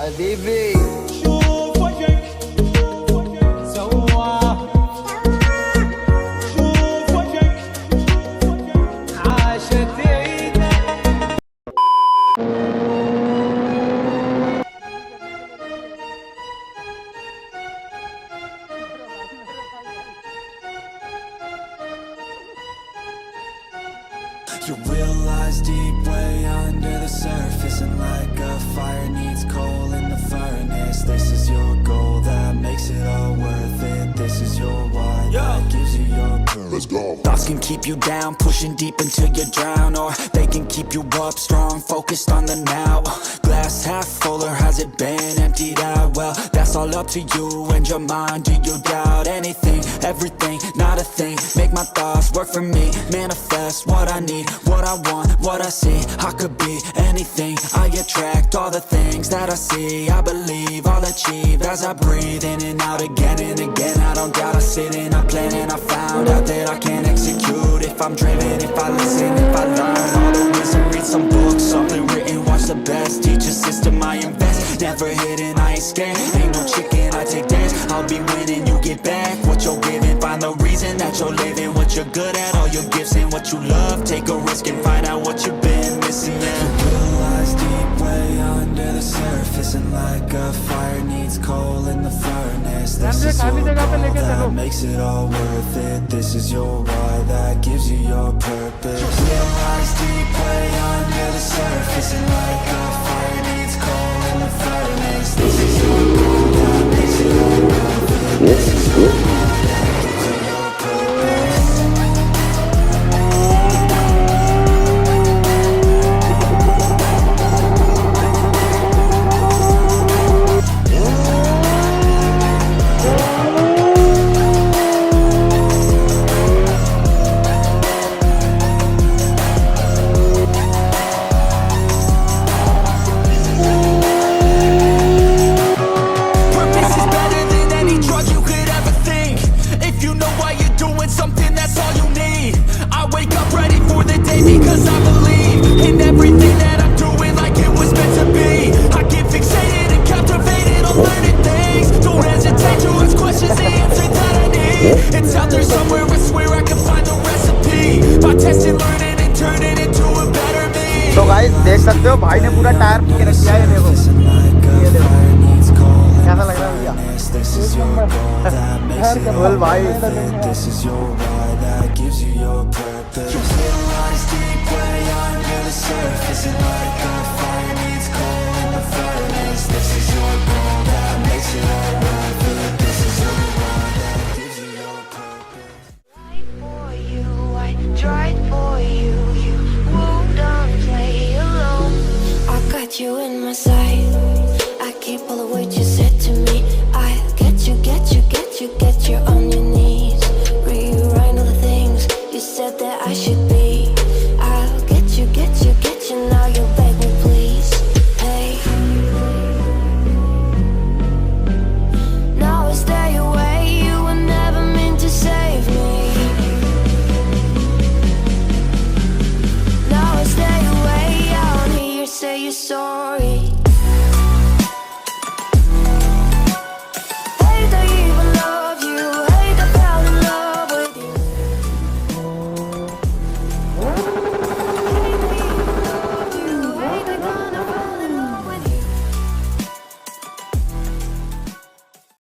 حبيبي شوف وجهك سوا شوف وجهك عاشت عيدك. You realize deep way under the surface, and like a fire needs coal in the furnace. This is your goal that makes it all worth it. This is your why that gives you your purpose. Let's go. Thoughts can keep you down, pushing deep until you drown, or they can keep you up strong, focused on the now. Glass half full, or has it been emptied out? Well, that's all up to you and your mind. Do you doubt anything, everything, not a thing? Make my thoughts work for me, manifest what I need, what I want, what I see. I could be anything, I attract all the things that I see. I believe I'll achieve as I breathe in and out again and again. I don't doubt, I sit and I plan, and I found out that I can execute if I'm driven, if I listen, if I learn all the wisdom. Read some books, something written, watch the best, teach a system I invest. Never hidden, I ain't scared, ain't no chicken, I take dance. I'll be winning, you get back what you're giving. Find the reason that you're living, what you're good at, all your gifts and what you love. Take a risk and find out what you've been missing. Yeah. You realize deep way under the surface, and like a fire needs coal in the furnace. This is your goal that makes it all worth it. This is your why that gives you your purpose. You realize deep way under the surface, and like a fire needs coal in the furnace. This is your goal that makes it all worth it. This is your why that gives you your purpose. Purpose is better than any drug you could ever think. If you know why you're doing something, that's all you need. I wake up ready for the day because I believe in everything that I'm doing, like it was meant to be. I get fixated and captivated on learning things. Don't hesitate to ask questions, the answer that I need. It's out there somewhere, I swear I can find the recipe. By testing, learning, and turning into a better me. तो guys देख सकते हो भाई ने पूरा tyre P के रख दिया है। ये देखो, ये देखो कैसा लग रहा है भैया? बोल भाई This is your why that gives you your purpose. You realize deep way under the surface, and like a fire needs coal in the furnace. This is your goal that makes it all worth it. This is your why that gives you your purpose. For you, I tried for you. You moved on, play alone. I got you in my sight. I keep all the words you say.